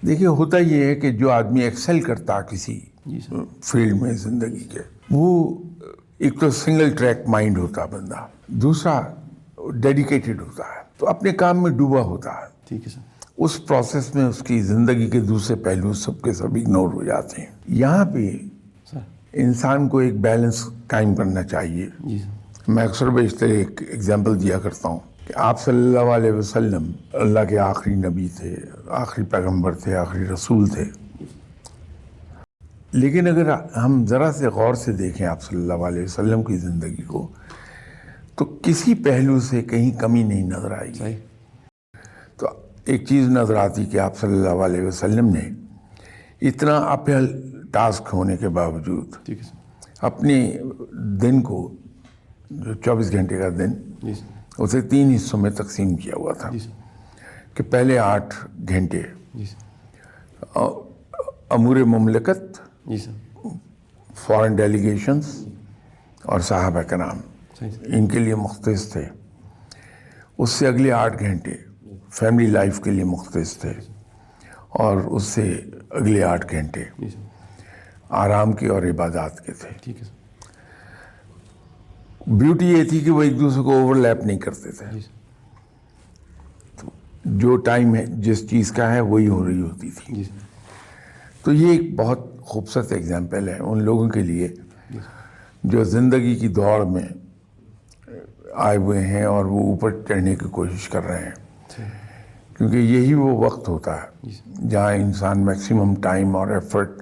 دیکھیے ہوتا یہ ہے کہ جو آدمی ایکسل کرتا کسی فیلڈ میں زندگی کے، وہ ایک تو سنگل ٹریک مائنڈ ہوتا بندہ، دوسرا ڈیڈیکیٹڈ ہوتا ہے، تو اپنے کام میں ڈوبا ہوتا ہے. ٹھیک ہے سر. اس پروسیس میں اس کی زندگی کے دوسرے پہلو سب کے سب اگنور ہو جاتے ہیں. یہاں پہ انسان کو ایک بیلنس قائم کرنا چاہیے. جی سر. میں اکثر بیشتر ایک ایگزامپل دیا کرتا ہوں کہ آپ صلی اللہ علیہ وسلم اللہ کے آخری نبی تھے، آخری پیغمبر تھے، آخری رسول تھے. لیکن اگر ہم ذرا سے غور سے دیکھیں آپ صلی اللہ علیہ وسلم کی زندگی کو، تو کسی پہلو سے کہیں کمی نہیں نظر آئی. تو ایک چیز نظر آتی کہ آپ صلی اللہ علیہ وسلم نے اتنا اپہل ٹاسک ہونے کے باوجود اپنے دن کو، جو 24 گھنٹے کا دن، اسے 3 حصوں میں تقسیم کیا ہوا تھا. کہ پہلے 8 گھنٹے امور مملکت، فارن ڈیلیگیشنز اور صحابہ کرام، ان کے لیے مختص تھے. اس سے اگلے 8 گھنٹے فیملی لائف کے لیے مختص تھے، اور اس سے اگلے 8 گھنٹے آرام کے اور عبادات کے تھے. بیوٹی یہ تھی کہ وہ ایک دوسرے کو اوور لیپ نہیں کرتے تھے. جو ٹائم ہے جس چیز کا ہے وہی ہو رہی ہوتی تھی. تو یہ ایک بہت خوبصورت ایگزامپل ہے ان لوگوں کے لیے جو زندگی کی دوڑ میں آئے ہوئے ہیں اور وہ اوپر چڑھنے کی کوشش کر رہے ہیں. کیونکہ یہی وہ وقت ہوتا ہے جہاں انسان میکسیمم ٹائم اور ایفرٹ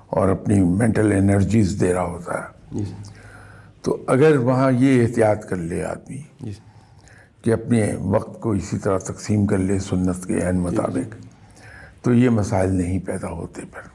اور اپنی مینٹل انرجیز دے رہا ہوتا ہے. تو اگر وہاں یہ احتیاط کر لے آدمی کہ اپنے وقت کو اسی طرح تقسیم کر لے سنت کے عین مطابق، تو یہ مسائل نہیں پیدا ہوتے پھر.